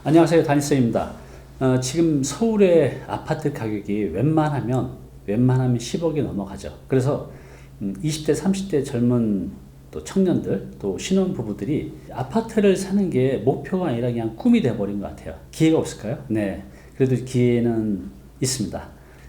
안녕하세요. 다니쌤입니다. 지금 서울의 아파트 가격이 웬만하면 10억이 넘어가죠. 그래서 20대, 30대 젊은 또 청년들, 또 신혼부부들이 아파트를 사는 게 목표가 아니라 그냥 꿈이 돼버린 것 같아요. 기회가 없을까요? 네. 그래도 기회는 있습니다.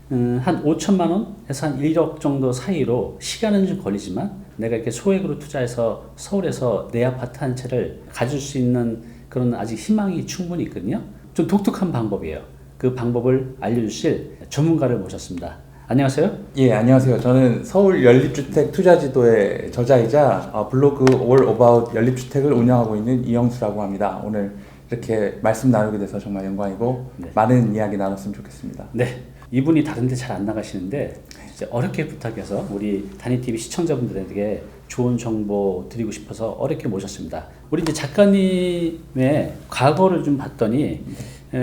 한 5천만 원에서 한 1억 정도 사이로 시간은 좀 걸리지만 내가 이렇게 소액으로 투자해서 서울에서 내 아파트 한 채를 가질 수 있는 그런 아직 희망이 충분히 있거든요. 좀 독특한 방법이에요. 그 방법을 알려주실 전문가를 모셨습니다. 안녕하세요. 예, 안녕하세요. 저는 서울 연립주택 투자지도의 저자이자 블로그 All About 연립주택을 운영하고 있는 이영수라고 합니다. 오늘 이렇게 말씀 나누게 돼서 정말 영광이고 네. 많은 이야기 나눴으면 좋겠습니다. 네. 이분이 다른 데 잘 안 나가시는데 이제 어렵게 부탁해서 우리 다니TV 시청자분들에게 좋은 정보 드리고 싶어서 어렵게 모셨습니다. 우리 이제 작가님의 과거를 좀 봤더니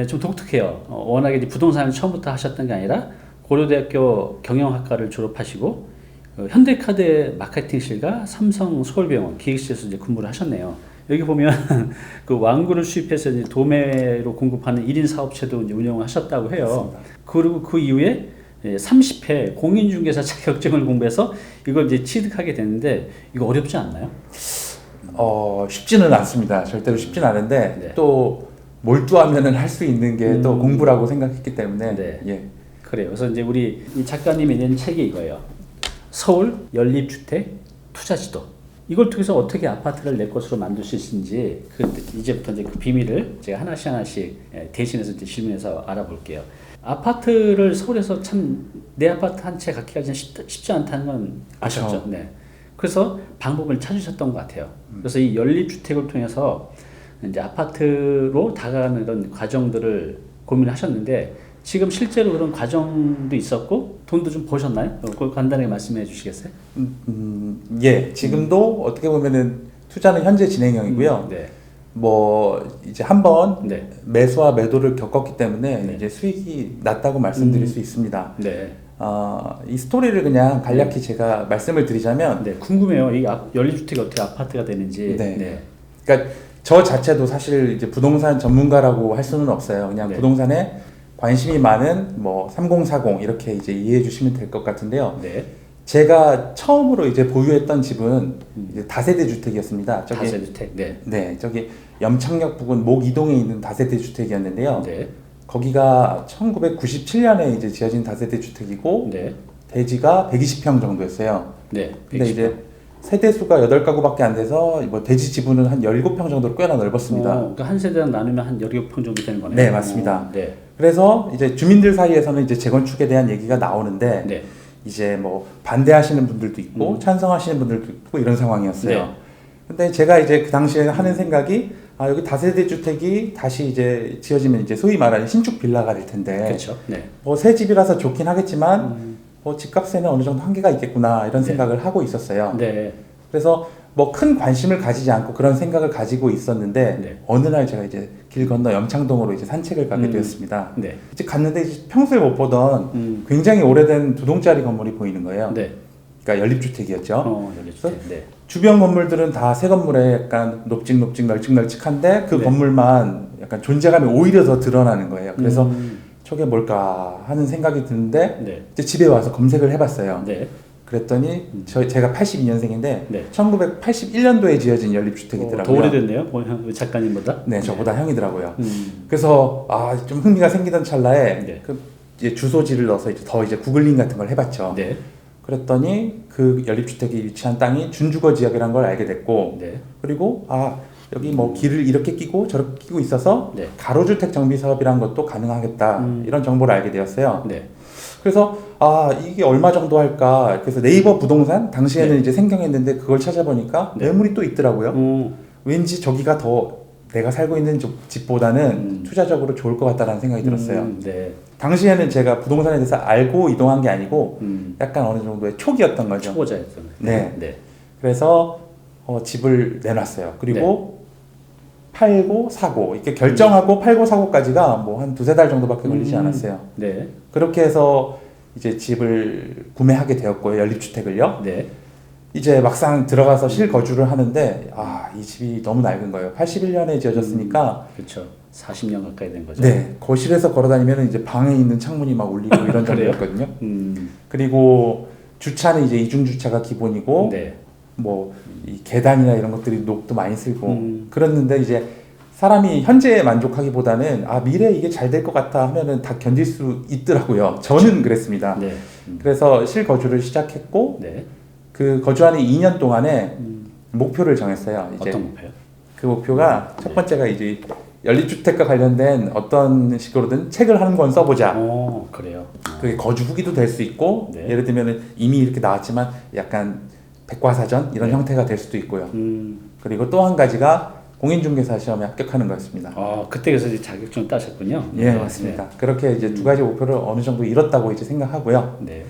좀 독특해요. 워낙에 이제 부동산을 처음부터 하셨던 게 아니라 고려대학교 경영학과를 졸업하시고 현대카드 마케팅실과 삼성 서울병원 기획실에서 이제 근무를 하셨네요. 여기 보면 그 완구를 수입해서 이제 도매로 공급하는 1인 사업체도 이제 운영을 하셨다고 해요. 맞습니다. 그리고 그 이후에 30회 공인중개사 자격증을 공부해서 이걸 이제 취득하게 됐는데 이거 어렵지 않나요? 쉽지는 않습니다. 절대로 쉽지는 않은데 네. 또 몰두하면은 할 수 있는 게 또 공부라고 생각했기 때문에 네. 예. 그래요. 그래서 이제 우리 이 작가님이 낸 책이 이거예요. 서울 연립주택 투자지도. 이걸 통해서 어떻게 아파트를 내 것으로 만들 수 있는지 이제부터 이제 그 비밀을 제가 하나씩 대신해서 이제 질문해서 알아볼게요. 아파트를 서울에서 참 내 아파트 한 채 갖기가 쉽지 않다는 건 아셨죠? 그렇죠. 네. 그래서 방법을 찾으셨던 것 같아요. 그래서 이 연립주택을 통해서 이제 아파트로 다가가는 이런 과정들을 고민을 하셨는데 지금 실제로 그런 과정도 있었고 돈도 좀 버셨나요? 그걸 간단하게 말씀해 주시겠어요? 예, 지금도 어떻게 보면은 투자는 현재 진행형이고요. 네. 뭐 이제 한번 네. 매수와 매도를 겪었기 때문에 네. 이제 수익이 났다고 말씀드릴 수 있습니다. 네. 이 스토리를 그냥 간략히 제가 말씀을 드리자면, 네. 궁금해요. 이 연립주택이 어떻게 아파트가 되는지. 네. 그러니까 저 자체도 사실 이제 부동산 전문가라고 할 수는 없어요. 그냥 네. 부동산에 관심이 많은 뭐 3040 이렇게 이제 이해해 주시면 될 것 같은데요. 네. 제가 처음으로 이제 보유했던 집은 이제 다세대 주택이었습니다. 다세주택. 네. 네, 저기 염창역 부근 목 이동에 있는 다세대 주택이었는데요. 네. 거기가 1997년에 이제 지어진 다세대 주택이고 네. 대지가 120평 정도였어요. 네. 근데 120평. 이제 세대 수가 8가구밖에 안 돼서 뭐 대지 지분은 한 17평 정도로 꽤나 넓었습니다. 그러니까 한 세대당 나누면 한 17평 정도 되는 거네요. 네, 맞습니다. 네. 그래서 이제 주민들 사이에서는 이제 재건축에 대한 얘기가 나오는데 네. 이제 뭐 반대하시는 분들도 있고 찬성하시는 분들도 있고 이런 상황이었어요. 네. 근데 제가 이제 그 당시에 하는 생각이 여기 다세대 주택이 다시 이제 지어지면 이제 소위 말하는 신축 빌라가 될 텐데 그렇죠. 네. 뭐 새 집이라서 좋긴 하겠지만 뭐 집값에는 어느 정도 한계가 있겠구나 이런 생각을 하고 있었어요. 네. 그래서 뭐 큰 관심을 가지지 않고 그런 생각을 가지고 있었는데 네. 어느 날 제가 이제 길 건너 염창동으로 이제 산책을 가게 되었습니다. 네. 이제 갔는데 이제 평소에 못 보던 굉장히 오래된 두 동짜리 건물이 보이는 거예요. 네. 그러니까 연립주택이었죠. 연립주택. 네. 주변 건물들은 다 새 건물에 약간 높직높직 널찍널찍한데 그 네. 건물만 약간 존재감이 오히려 더 드러나는 거예요. 그래서 저게 뭘까 하는 생각이 드는데 네. 이제 집에 와서 검색을 해봤어요. 네. 그랬더니 제가 82년생인데 네. 1981년도에 지어진 더 연립주택이더라고요. 오래됐네요. 작가님보다. 네, 저보다 형이더라고요. 음. 그래서 좀 흥미가 생기던 찰나에 네. 그 이제 주소지를 넣어서 이제 구글링 같은 걸 해봤죠. 네. 그랬더니 그 연립주택이 위치한 땅이 준주거 지역이라는 걸 알게 됐고, 네. 그리고 여기 뭐 길을 이렇게 끼고 저렇게 끼고 있어서 네. 가로주택 정비 사업이란 것도 가능하겠다 이런 정보를 알게 되었어요. 네. 그래서 이게 얼마 정도 할까? 그래서 네이버 부동산 당시에는 네. 이제 생경했는데 그걸 찾아보니까 네. 매물이 또 있더라고요. 왠지 저기가 더 내가 살고 있는 집보다는 투자적으로 좋을 것 같다라는 생각이 들었어요. 네. 당시에는 제가 부동산에 대해서 알고 이동한 게 아니고 약간 어느 정도의 초기였던 거죠. 초보자였던. 네. 네. 그래서 집을 내놨어요. 그리고 팔고 사고 이렇게 결정하고 팔고 사고까지가 뭐 한 두세 달 정도밖에 걸리지 않았어요. 네. 그렇게 해서 이제 집을 구매하게 되었고요. 연립주택을요. 네. 이제 막상 들어가서 실거주를 하는데 이 집이 너무 낡은 거예요. 81년에 지어졌으니까 그렇죠. 40년 가까이 된 거죠. 네, 거실에서 걸어다니면 이제 방에 있는 창문이 막 울리고 이런 그래요? 정도였거든요. 그리고 주차는 이제 이중 주차가 기본이고 네. 뭐 이 계단이나 이런 것들이 녹도 많이 쓸고 그랬는데 이제 사람이 현재에 만족하기보다는 아 미래에 이게 잘 될 것 같아 하면은 다 견딜 수 있더라고요. 저는 그랬습니다. 네. 그래서 실거주를 시작했고 네. 그 거주하는 2년 동안에 목표를 정했어요. 이제 어떤 목표요? 그 목표가 첫 번째가 이제 연립주택과 관련된 어떤 식으로든 책을 한 권 써보자. 그래요. 그게 거주 후기도 될 수 있고 네. 예를 들면은 이미 이렇게 나왔지만 약간 백과사전 이런 네. 형태가 될 수도 있고요. 그리고 또 한 가지가 공인중개사 시험에 합격하는 거였습니다. 그때 그래서 이제 자격증 따셨군요. 예, 맞습니다. 그렇게 이제 두 가지 목표를 어느 정도 이뤘다고 이제 생각하고요. 네.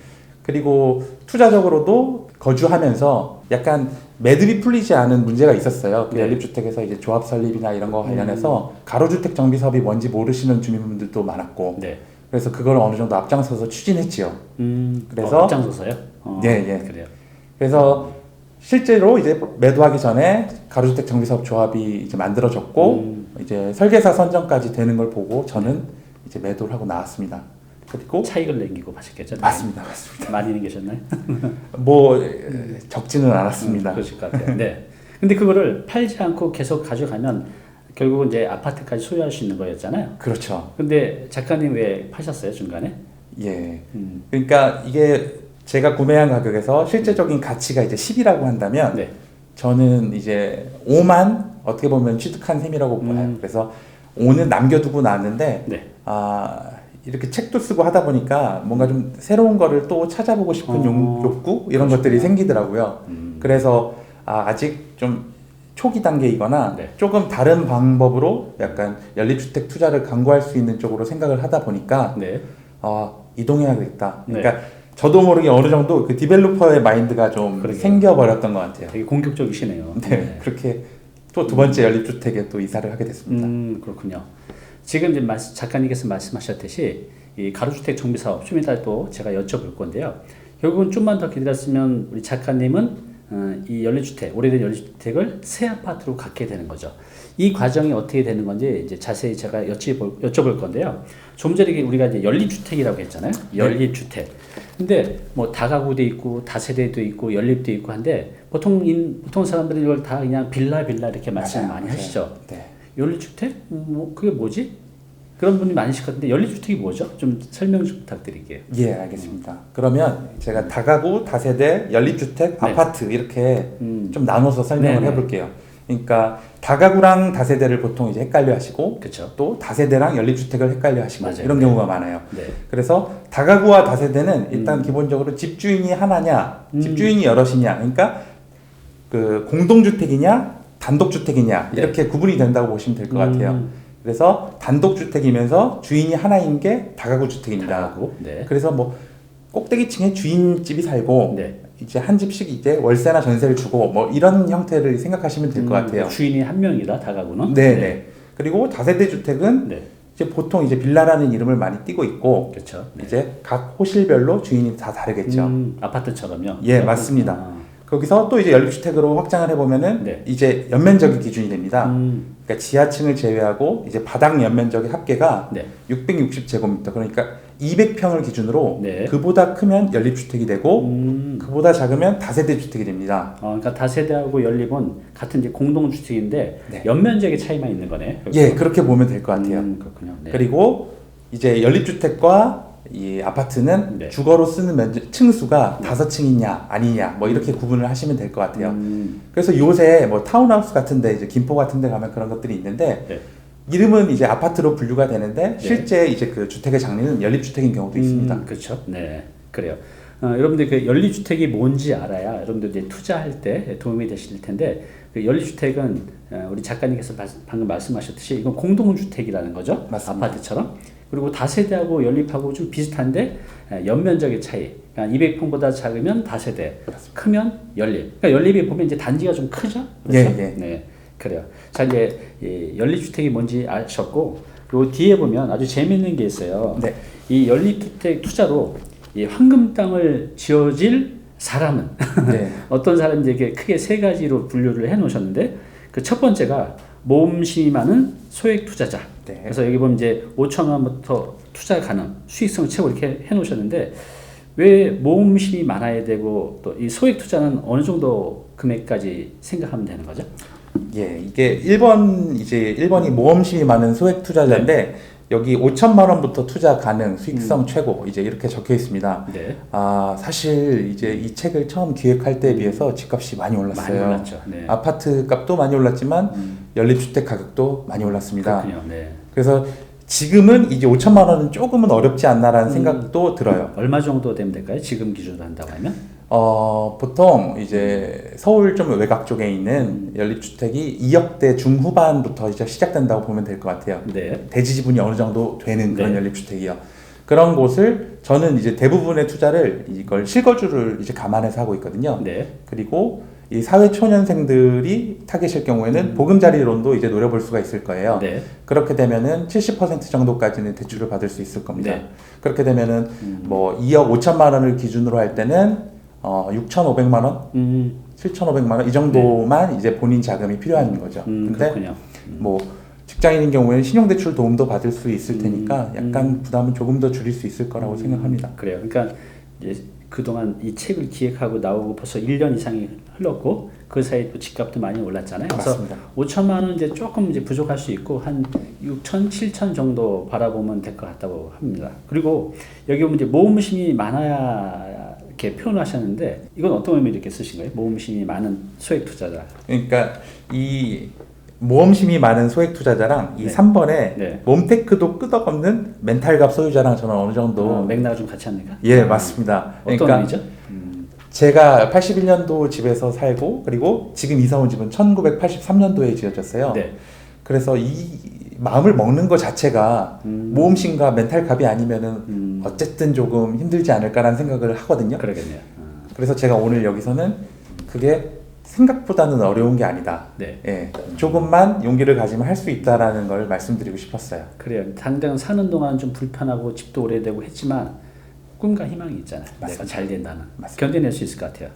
그리고 투자적으로도 거주하면서 약간 매듭이 풀리지 않은 문제가 있었어요. 그 네. 연립주택에서 이제 조합 설립이나 이런 거 관련해서 가로주택 정비 사업이 뭔지 모르시는 주민분들도 많았고, 네. 그래서 그걸 어느 정도 앞장서서 추진했지요. 그래서 앞장서서요? 예. 그래요. 그래서 실제로 이제 매도하기 전에 가로주택 정비사업 조합이 이제 만들어졌고 이제 설계사 선정까지 되는 걸 보고 저는 이제 매도를 하고 나왔습니다. 그리고 차익을 남기고 하셨겠죠? 맞습니다. 많이는 계셨나요? 뭐 적지는 않았습니다. 그러실 것 같아요. 네. 근데 그거를 팔지 않고 계속 가져가면 결국은 이제 아파트까지 소유할 수 있는 거였잖아요. 그렇죠. 근데 작가님 왜 파셨어요 중간에? 예. 그러니까 이게 제가 구매한 가격에서 실제적인 가치가 이제 10이라고 한다면 네. 저는 이제 5만 어떻게 보면 취득한 셈이라고 봐요. 그래서 5는 남겨두고 나왔는데 네. 이렇게 책도 쓰고 하다 보니까 뭔가 좀 새로운 거를 또 찾아보고 싶은 욕구 이런 것들이 생기더라고요. 그래서 아직 좀 초기 단계이거나 네. 조금 다른 방법으로 약간 연립주택 투자를 강구할 수 있는 쪽으로 생각을 하다 보니까 네. 이동해야겠다. 그러니까 저도 모르게 어느 정도 그 디벨로퍼의 마인드가 좀 그러게요. 생겨버렸던 것 같아요. 되게 공격적이시네요. 네, 그렇게 또 두 번째 연립주택에 또 이사를 하게 됐습니다. 그렇군요. 지금 이제 작가님께서 말씀하셨듯이 이 가로주택 정비 사업 좀 이따 또 제가 여쭤볼 건데요. 결국은 좀만 더 기다렸으면 우리 작가님은 이 연립주택, 오래된 연립주택을 새 아파트로 갖게 되는 거죠. 이 과정이 어떻게 되는 건지 이제 자세히 제가 여쭤볼 건데요. 좀 전에 우리가 이제 연립주택이라고 했잖아요. 연립주택. 근데 뭐 다가구도 있고 다세대도 있고 연립도 있고 한데 보통 사람들이 이걸 다 그냥 빌라 이렇게 말씀을 많이 하시죠. 네. 연립주택? 뭐 그게 뭐지? 그런 분이 많으실 것 같은데 연립주택이 뭐죠? 좀 설명 좀 부탁드릴게요. 예, 알겠습니다. 그러면 제가 다가구, 다세대, 연립주택, 네. 아파트 이렇게 좀 나눠서 설명을 네네. 해볼게요. 그러니까 다가구랑 다세대를 보통 이제 헷갈려 하시고 그렇죠. 또 다세대랑 연립주택을 헷갈려 하시고 맞아요. 이런 경우가 많아요. 네. 그래서 다가구와 다세대는 일단 기본적으로 집주인이 하나냐, 집주인이 여럿이냐, 그러니까 그 공동주택이냐, 단독주택이냐 이렇게 구분이 된다고 보시면 될 것 같아요. 그래서 단독주택이면서 주인이 하나인 게 다가구주택입니다. 다가구. 네. 그래서 뭐 꼭대기층에 주인집이 살고 네. 이제 한 집씩 이제 월세나 전세를 주고 뭐 이런 형태를 생각하시면 될 것 같아요. 주인이 한 명이다 다가구는. 네. 그리고 다세대 주택은 네. 이제 보통 이제 빌라라는 이름을 많이 띄고 있고 그렇죠. 이제 각 호실별로 주인이 다 다르겠죠. 아파트처럼요. 예, 맞습니다. 거기서 또 이제 연립주택으로 확장을 해보면은 네. 이제 연면적이 기준이 됩니다. 음. 그러니까 지하층을 제외하고 이제 바닥 연면적의 합계가 네. 660제곱미터, 그러니까 200평을 기준으로 네. 그보다 크면 연립주택이 되고 그보다 작으면 다세대 주택이 됩니다. 그러니까 다세대하고 연립은 같은 이제 공동주택인데 네. 연면적의 차이만 있는 거네. 예, 그렇게 보면 될 것 같아요. 그렇군요. 네. 그리고 이제 연립주택과 이 아파트는 네. 주거로 쓰는 층수가 5층이냐 아니냐 뭐 이렇게 구분을 하시면 될 것 같아요. 그래서 요새 뭐 타운하우스 같은데 이제 김포 같은데 가면 그런 것들이 있는데 네. 이름은 이제 아파트로 분류가 되는데 실제 이제 그 주택의 장르는 연립주택인 경우도 있습니다. 그렇죠. 네, 그래요. 여러분들 그 연립주택이 뭔지 알아야 여러분들 이제 투자할 때 도움이 되실 텐데 그 연립주택은 우리 작가님께서 방금 말씀하셨듯이 이건 공동주택이라는 거죠. 맞습니다. 아파트처럼. 그리고 다세대하고 연립하고 좀 비슷한데 연면적의 차이. 그러니까 200평보다 작으면 다세대, 크면 연립. 그러니까 연립이 보면 이제 단지가 좀 크죠. 그렇죠? 예. 네, 그래요. 자 이제 이 연립주택이 뭔지 아셨고, 그리고 뒤에 보면 아주 재미있는 게 있어요. 네. 이 연립주택 투자로 이 황금 땅을 지어질 사람은 네. 어떤 사람들에게 크게 세 가지로 분류를 해 놓으셨는데 그 첫 번째가 모험심이 많은 소액 투자자. 네. 그래서 여기 보면 이제 5천 원부터 투자 가능, 수익성 최고 이렇게 해놓으셨는데 왜 모험심이 많아야 되고 또 이 소액 투자는 어느 정도 금액까지 생각하면 되는 거죠? 예, 이게 1번이 모험심이 많은 소액 투자자인데 여기 5천만 원부터 투자 가능, 수익성 최고 이제 이렇게 적혀 있습니다. 네. 아, 사실 이제 이 책을 처음 기획할 때에 비해서 집값이 많이 올랐어요. 많이 올랐죠. 네. 아파트 값도 많이 올랐지만 연립주택 가격도 많이 올랐습니다. 그렇군요. 네. 그래서 지금은 이제 5천만 원은 조금은 어렵지 않나라는 생각도 들어요. 얼마 정도 되면 될까요? 지금 기준으로 한다고 하면? 보통 이제 서울 좀 외곽 쪽에 있는 연립주택이 2억대 중후반부터 이제 시작된다고 보면 될 것 같아요. 네. 대지 지분이 어느 정도 되는 그런 네. 연립주택이요. 그런 곳을 저는 이제 대부분의 투자를 이걸 실거주를 이제 감안해서 하고 있거든요. 네. 그리고 이 사회 초년생들이 타겟일 경우에는 보금자리론도 이제 노려볼 수가 있을 거예요. 네. 그렇게 되면은 70% 정도까지는 대출을 받을 수 있을 겁니다. 네. 그렇게 되면은 뭐 2억 5천만 원을 기준으로 할 때는 6,500만 원, 7,500만 원 이 정도만 이제 본인 자금이 필요한 거죠. 근데 그렇군요. 뭐 직장인인 경우에는 신용대출 도움도 받을 수 있을 테니까 약간 부담은 조금 더 줄일 수 있을 거라고 생각합니다. 그래요. 그러니까 이제 그동안 이 책을 기획하고 나오고 벌써 1년 이상이 흘렀고 그 사이에 또 집값도 많이 올랐잖아요. 그래서 맞습니다. 5천만 원 이제 조금 이제 부족할 수 있고 한 6천, 7천 정도 바라보면 될 것 같다고 합니다. 그리고 여기 보면 이제 모험심이 많아야 이렇게 표현하셨는데 이건 어떤 의미로 이렇게 쓰신 거예요? 모험심이 많은 소액 투자자. 그러니까 이 모험심이 많은 소액 투자자랑 이 네. 3번에 네. 몸테크도 끄덕없는 멘탈갑 소유자랑 저는 어느 정도 맥락을 좀 같이 합니까? 예, 맞습니다. 어떤 그러니까 의미죠? 제가 81년도 집에서 살고 그리고 지금 이사 온 집은 1983년도에 지어졌어요. 네. 그래서 이 마음을 먹는 것 자체가 모험심과 멘탈갑이 아니면은 어쨌든 조금 힘들지 않을까라는 생각을 하거든요. 그러겠네요. 그래서 제가 오늘 여기서는 그게 생각보다는 어려운 게 아니다. 네. 예, 조금만 용기를 가지면 할 수 있다라는 걸 말씀드리고 싶었어요. 그래요. 당장 사는 동안 좀 불편하고 집도 오래되고 했지만 꿈과 희망이 있잖아요. 내가 맞습니다. 잘 된다는. 맞습니다. 견뎌낼 수 있을 것 같아요.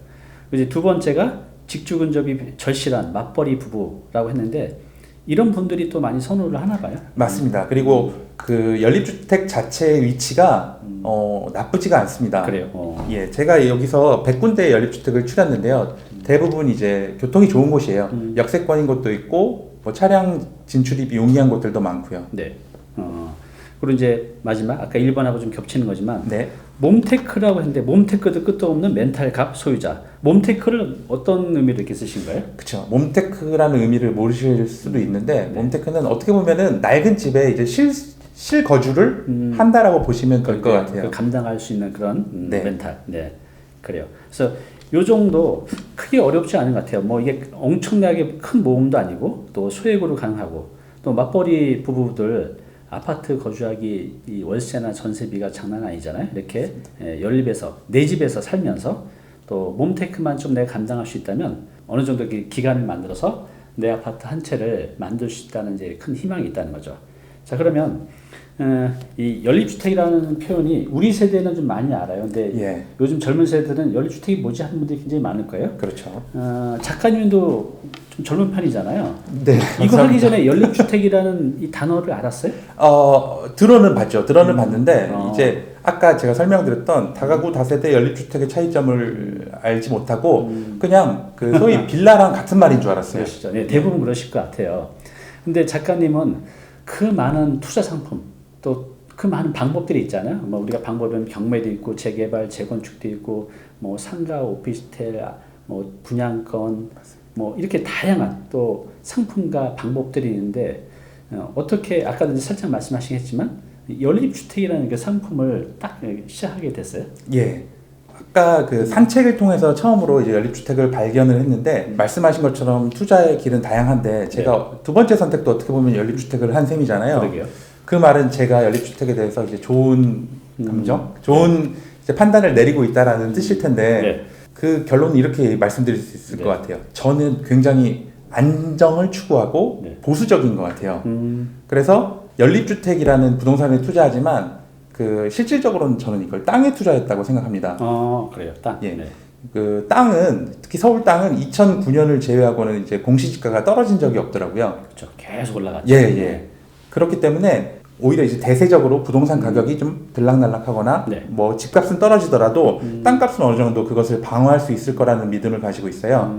이제 두 번째가 직주 근접이 절실한 맞벌이 부부라고 했는데 이런 분들이 또 많이 선호를 하나 봐요. 맞습니다. 그리고 그 연립주택 자체의 위치가 나쁘지가 않습니다. 그래요. 예, 제가 여기서 100군데의 연립주택을 추렸는데요. 대부분 이제 교통이 좋은 곳이에요. 역세권인 곳도 있고 뭐 차량 진출입이 용이한 곳들도 많고요. 네. 그리고 이제 마지막 아까 1번하고 좀 겹치는 거지만 네. 몸테크라고 했는데 몸테크도 끝도 없는 멘탈갑 소유자. 몸테크를 어떤 의미로 이렇게 쓰신 거예요? 그렇죠. 몸테크라는 의미를 모르실 수도 있는데 몸테크는 어떻게 보면은 낡은 집에 이제 실거주를 한다라고 보시면 될 것 같아요. 감당할 수 있는 그런 네. 멘탈. 네. 그래요. 그래서 요 정도 크게 어렵지 않은 것 같아요. 뭐 이게 엄청나게 큰 모험도 아니고 또 소액으로 가능하고 또 맞벌이 부부들 아파트 거주하기 이 월세나 전세비가 장난 아니잖아요. 이렇게 연립해서 내 집에서 살면서 또 몸테크만 좀 내가 감당할 수 있다면 어느 정도 기간을 만들어서 내 아파트 한 채를 만들 수 있다는 이제 큰 희망이 있다는 거죠. 자 그러면 이 연립주택이라는 표현이 우리 세대는 좀 많이 알아요. 근데 예. 요즘 젊은 세대들은 연립주택이 뭐지 하는 분들이 굉장히 많을 거예요. 그렇죠. 작가님도 좀 젊은 편이잖아요. 네. 이거 하기 전에 연립주택이라는 이 단어를 알았어요? 들어는 봤죠. 들어는 봤는데 어. 이제 아까 제가 설명드렸던 다가구 다세대 연립주택의 차이점을 알지 못하고 그냥 그 소위 빌라랑 같은 말인 줄 알았어요. 그러시죠. 네, 대부분 그러실 것 같아요. 근데 작가님은 그 많은 투자 상품 또 그 많은 방법들이 있잖아요. 뭐 우리가 방법은 경매도 있고 재개발, 재건축도 있고 뭐 상가, 오피스텔, 뭐 분양권 뭐 이렇게 다양한 또 상품과 방법들이 있는데 어떻게 아까도 살짝 말씀하시겠지만 연립주택이라는 그 상품을 딱 시작하게 됐어요? 예. 아까 그 산책을 통해서 처음으로 이제 연립주택을 발견을 했는데 말씀하신 것처럼 투자의 길은 다양한데 제가 두 번째 선택도 어떻게 보면 연립주택을 한 셈이잖아요. 그러게요. 그 말은 제가 연립주택에 대해서 이제 좋은 감정, 좋은 이제 판단을 내리고 있다라는 뜻일 텐데 네. 그 결론은 이렇게 말씀드릴 수 있을 네. 것 같아요. 저는 굉장히 안정을 추구하고 네. 보수적인 것 같아요. 그래서 연립주택이라는 부동산에 투자하지만 그 실질적으로는 저는 이걸 땅에 투자했다고 생각합니다. 그래요. 땅. 예. 네. 그 땅은 특히 서울 땅은 2009년을 제외하고는 이제 공시지가가 떨어진 적이 없더라고요. 그렇죠. 계속 올라갔죠. 예, 예. 그렇기 때문에 오히려 이제 대세적으로 부동산 가격이 좀 들락날락하거나 네. 뭐 집값은 떨어지더라도 땅값은 어느 정도 그것을 방어할 수 있을 거라는 믿음을 가지고 있어요.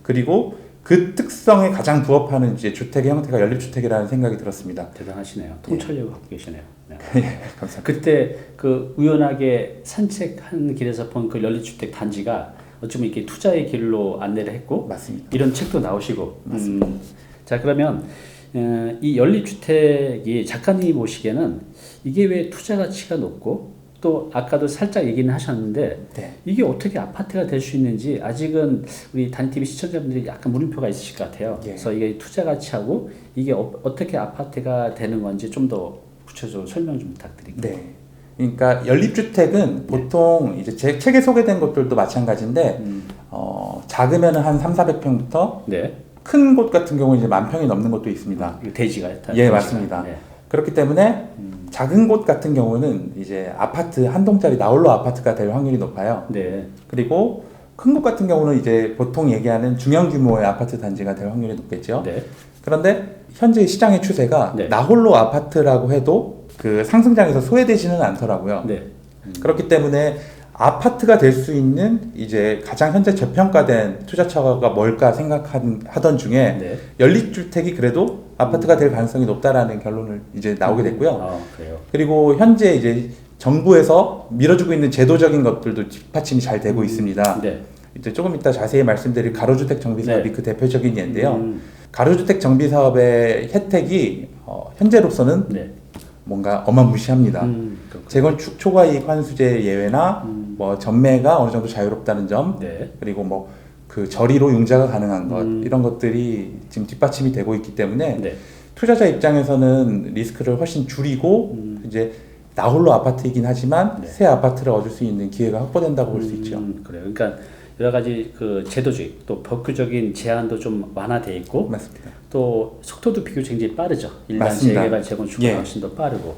그리고 그 특성에 가장 부합하는 이제 주택의 형태가 연립주택이라는 생각이 들었습니다. 대단하시네요. 통찰력을 갖고 계시네요. 네. 예, 감사합니다. 그때 그 우연하게 산책하는 길에서 본 그 연립주택 단지가 어쩌면 이렇게 투자의 길로 안내를 했고 맞습니다. 이런 책도 나오시고. 자 그러면 이 연립주택이 작가님이 보시기에는 이게 왜 투자 가치가 높고 또 아까도 살짝 얘기는 하셨는데 네. 이게 어떻게 아파트가 될 수 있는지 아직은 우리 단TV 시청자분들이 약간 물음표가 있으실 것 같아요. 예. 그래서 이게 투자 가치하고 이게 어떻게 아파트가 되는 건지 좀 더 구체적으로 설명 좀 부탁드립니다. 네. 그러니까 연립주택은 보통 이제 제 책에 소개된 것들도 마찬가지인데 작으면은 한 3,400평부터 네. 큰 곳 같은 경우는 이제 10,000평이 넘는 것도 있습니다. 이거 대지가 예, 맞습니다. 네. 그렇기 때문에 작은 곳 같은 경우는 이제 아파트 한 동짜리 나홀로 아파트가 될 확률이 높아요. 네. 그리고 큰 곳 같은 경우는 이제 보통 얘기하는 중형 규모의 아파트 단지가 될 확률이 높겠죠. 네. 그런데 현재 시장의 추세가 네. 나홀로 아파트라고 해도 그 상승장에서 소외되지는 않더라고요. 네. 그렇기 때문에 아파트가 될 수 있는 이제 가장 현재 저평가된 투자처가 뭘까 생각하던 중에 네. 연립주택이 그래도 아파트가 될 가능성이 높다라는 결론을 이제 나오게 됐고요. 아, 그래요. 그리고 현재 이제 정부에서 밀어주고 있는 제도적인 것들도 뒷받침이 잘 되고 있습니다. 네. 이제 조금 이따 자세히 말씀드릴 가로주택 정비 사업이 네. 그 대표적인 예인데요. 가로주택 정비 사업의 혜택이 현재로서는 네. 뭔가 어마무시합니다. 그렇군요. 재건축 초과이익 환수제 예외나 뭐 전매가 어느 정도 자유롭다는 점, 네. 그리고 뭐 그 저리로 융자가 가능한 것 이런 것들이 지금 뒷받침이 되고 있기 때문에 네. 투자자 입장에서는 리스크를 훨씬 줄이고 이제 나홀로 아파트이긴 하지만 네. 새 아파트를 얻을 수 있는 기회가 확보된다고 볼 수 있죠. 그래요. 그러니까 여러 가지 그 제도적 또 법규적인 제한도 좀 완화돼 있고 맞습니다. 또 속도도 비교적 굉장히 빠르죠. 일반 맞습니다. 재개발 재건축보다 예. 훨씬 더 빠르고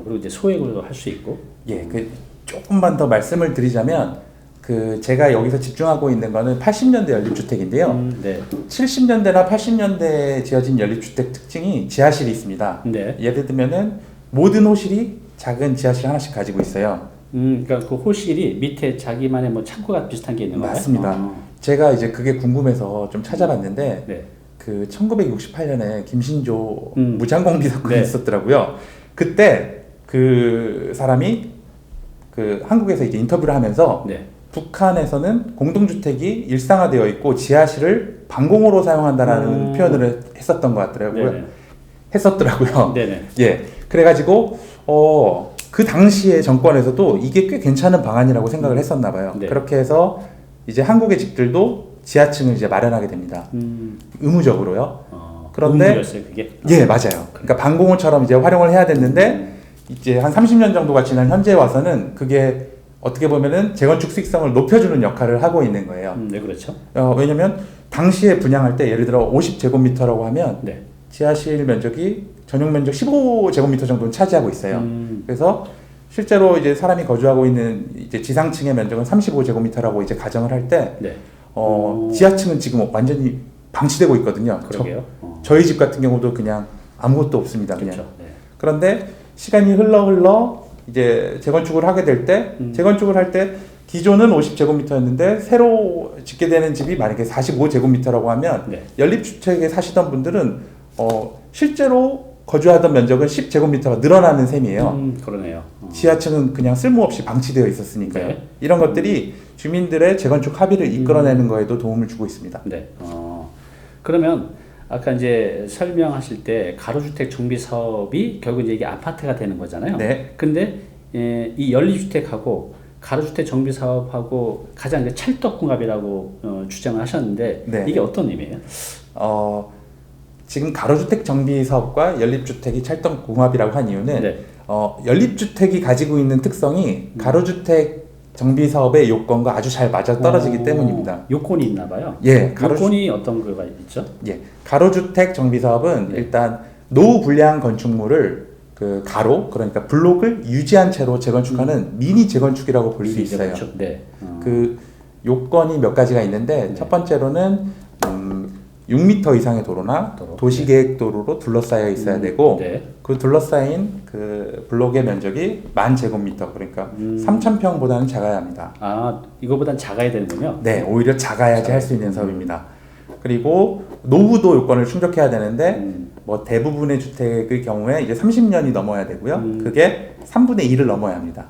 그리고 이제 소액으로도 할 수 있고. 예, 그 조금만 더 말씀을 드리자면 그 제가 여기서 집중하고 있는 거는 80년대 연립주택인데요. 네. 70년대나 80년대에 지어진 연립주택 특징이 지하실이 있습니다. 네. 예를 들면은 모든 호실이 작은 지하실 하나씩 가지고 있어요. 그러니까 그 호실이 밑에 자기만의 뭐 창고가 비슷한 게 있는 거예요? 맞습니다. 제가 이제 그게 궁금해서 좀 찾아봤는데 네. 그 1968년에 김신조 음. 무장공비 사건이 네. 있었더라고요. 그때 그 사람이 그 한국에서 이제 인터뷰를 하면서 네. 북한에서는 공동주택이 일상화되어 있고 지하실을 방공호로 사용한다라는 표현을 했었던 것 같더라고요. 네네. 했었더라고요. 네네. 예. 그래가지고 그 당시에 정권에서도 이게 꽤 괜찮은 방안이라고 생각을 했었나 봐요. 네. 그렇게 해서 이제 한국의 집들도 지하층을 이제 마련하게 됩니다. 의무적으로요. 그런데 의무였어요 그게? 예, 맞아요. 그러니까 방공호처럼 이제 활용을 해야 됐는데 이제 한 30년 정도가 지난 현재 와서는 그게 어떻게 보면은 재건축 수익성을 높여주는 역할을 하고 있는 거예요. 네, 그렇죠. 왜냐면 당시에 분양할 때 예를 들어 50제곱미터라고 하면 네. 지하실 면적이 전용 면적 15제곱미터 정도는 차지하고 있어요. 그래서 실제로 이제 사람이 거주하고 있는 이제 지상층의 면적은 35제곱미터라고 이제 가정을 할 때 네. 지하층은 지금 완전히 방치되고 있거든요. 그러게요. 저희 집 같은 경우도 그냥 아무것도 없습니다. 그냥. 그렇죠. 네. 그런데 시간이 흘러 이제 재건축을 하게 될 때 재건축을 할 때 기존은 50제곱미터였는데 새로 짓게 되는 집이 만약에 45제곱미터라고 하면 네. 연립주택에 사시던 분들은 실제로 거주하던 면적은 10제곱미터가 늘어나는 셈이에요. 그러네요. 지하층은 그냥 쓸모없이 방치되어 있었으니까요. 네. 이런 것들이 주민들의 재건축 합의를 이끌어내는 거에도 도움을 주고 있습니다. 네. 그러면 아까 이제 설명하실 때 가로주택 정비 사업이 결국 이제 이게 아파트가 되는 거잖아요. 네. 근데 이 연립주택하고 가로주택 정비 사업하고 가장 이제 찰떡궁합이라고 주장을 하셨는데 네. 이게 어떤 의미예요? 지금 가로주택 정비 사업과 연립주택이 찰떡궁합이라고 한 이유는 네. 연립주택이 가지고 있는 특성이 가로주택 정비 사업의 요건과 아주 잘 맞아 떨어지기 때문입니다. 요건이 있나 봐요. 예, 요건이 어떤 거가 있죠? 예, 가로주택 정비 사업은 네. 일단 노후 불량 건축물을 그 가로 그러니까 블록을 유지한 채로 재건축하는 미니 재건축이라고 볼 수 미니 있어요. 재건축? 네. 그 요건이 몇 가지가 있는데 네. 첫 번째로는 6m 이상의 도로나 도로. 도시계획 도로로 둘러싸여 있어야 되고 네. 그 둘러싸인 그 블록의 면적이 10,000제곱미터 그러니까 3,000평보다는 작아야 합니다. 아, 이거보단 작아야 되는군요. 네, 오히려 작아야지 할 수 있는 사업입니다. 그리고 노후도 요건을 충족해야 되는데 뭐 대부분의 주택의 경우에 이제 30년이 넘어야 되고요. 그게 3분의 1을 넘어야 합니다.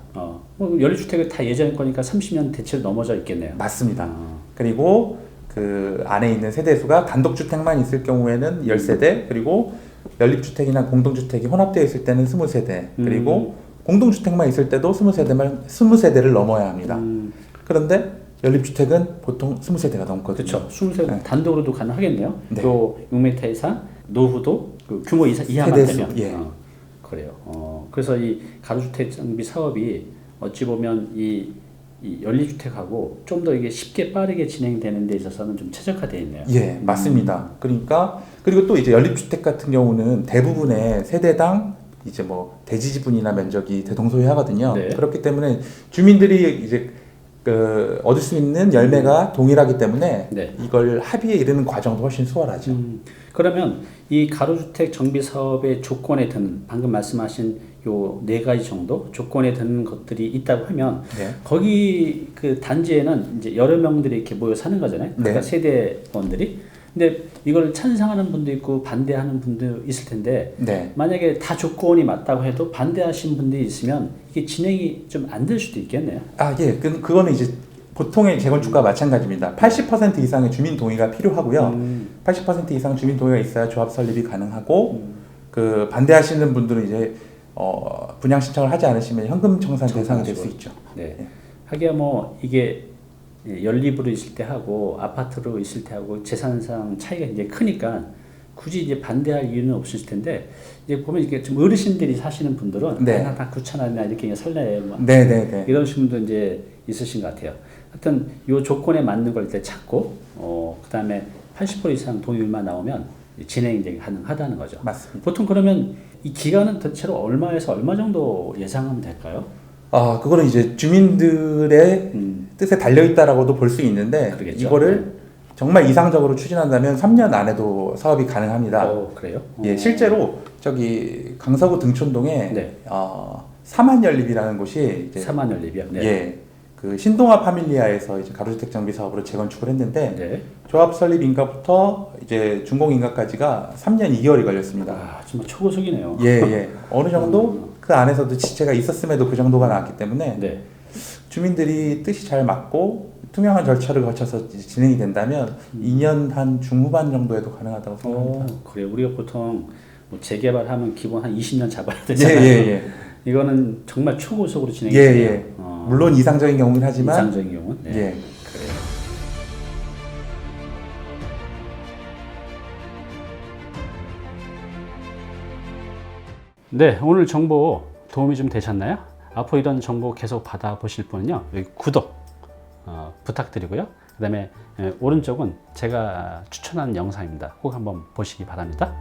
뭐 연립주택은 다 예전 거니까 30년 대체로 넘어져 있겠네요. 맞습니다. 그리고 그 안에 있는 세대수가 단독주택만 있을 경우에는 10세대, 그리고 연립주택이나 공동주택이 혼합되어 있을 때는 20세대, 그리고 공동주택만 있을 때도 20세대를 넘어야 합니다. 그런데 연립주택은 보통 20세대가 넘거든요. 그렇죠. 20세 네. 단독으로도 가능하겠네요. 네. 또 6m 이상, 노후도 그 규모 이하만 세대수, 되면. 예. 그래요. 그래서 이 가로주택 정비 사업이 어찌 보면 이 연립주택하고 좀 더 이게 쉽게 빠르게 진행되는 데 있어서는 좀 최적화되어 있네요. 예, 맞습니다. 그러니까 그리고 또 이제 연립주택 같은 경우는 대부분의 세대당 이제 뭐 대지 지분이나 면적이 대동소이하거든요. 네. 그렇기 때문에 주민들이 이제 그 얻을 수 있는 열매가 동일하기 때문에 네. 이걸 합의에 이르는 과정도 훨씬 수월하죠. 그러면 이 가로주택 정비 사업의 조건에 드는 방금 말씀하신 요 4가지 정도 조건에 드는 것들이 있다고 하면 네. 거기 그 단지에는 이제 여러 명들이 이렇게 모여 사는 거잖아요. 네. 그러니까 세대원들이. 근데 이걸 찬성하는 분도 있고 반대하는 분도 있을 텐데 네. 만약에 다 조건이 맞다고 해도 반대하신 분들이 있으면 이게 진행이 좀 안 될 수도 있겠네요. 아, 예. 그거는 이제 보통의 재건축과 마찬가지입니다. 80% 이상의 주민 동의가 필요하고요. 80% 이상 주민 동의가 있어야 조합 설립이 가능하고 그 반대하시는 분들은 이제 분양 신청을 하지 않으시면 현금 청산 대상이 될 수 있죠. 네. 예. 하기야 뭐 이게 연립으로 있을 때 하고 아파트로 있을 때 하고 재산상 차이가 이제 크니까 굳이 이제 반대할 이유는 없을 텐데 이제 보면 이게 좀 어르신들이 사시는 분들은 네. 다 귀찮았나 이렇게 그냥 설레 뭐 네네네. 이런 분도 이제 있으신 것 같아요. 하여튼 요 조건에 맞는 걸 일단 찾고 그다음에 80% 이상 동의율만 나오면 진행이 이제 가능하다는 거죠. 맞습니다. 보통 그러면 이 기간은 대체로 얼마에서 얼마 정도 예상하면 될까요? 아, 그거는 이제 주민들의 뜻에 달려 있다라고도 볼 수 있는데 그러겠죠. 이거를 정말 이상적으로 추진한다면 3년 안에도 사업이 가능합니다. 그래요? 예, 실제로 저기 강서구 등촌동에 네. 사만연립이라는 곳이 이제 사만연립이요. 네. 예, 그 신동아 파밀리아에서 이제 가로주택 정비 사업으로 재건축을 했는데 네. 조합 설립 인가부터 이제 준공 인가까지가 3년 2개월이 걸렸습니다. 아, 정말 초고속이네요. 예, 예. 어느 정도 그 안에서도 지체가 있었음에도 그 정도가 나왔기 때문에 네. 주민들이 뜻이 잘 맞고 투명한 절차를 거쳐서 진행이 된다면 2년 한 중후반 정도에도 가능하다고 생각합니다. 그래요. 우리가 보통 뭐 재개발하면 기본 한 20년 잡아야 예, 되잖아요. 예, 예. 이거는 정말 초고속으로 진행이 예, 되네요. 예. 물론 이상적인 경우긴 하지만 이상적인 경우는 네. 예. 그래요. 네, 오늘 정보 도움이 좀 되셨나요? 앞으로 이런 정보 계속 받아보실 분은요, 여기 구독 부탁드리고요. 그 다음에 오른쪽은 제가 추천한 영상입니다. 꼭 한번 보시기 바랍니다.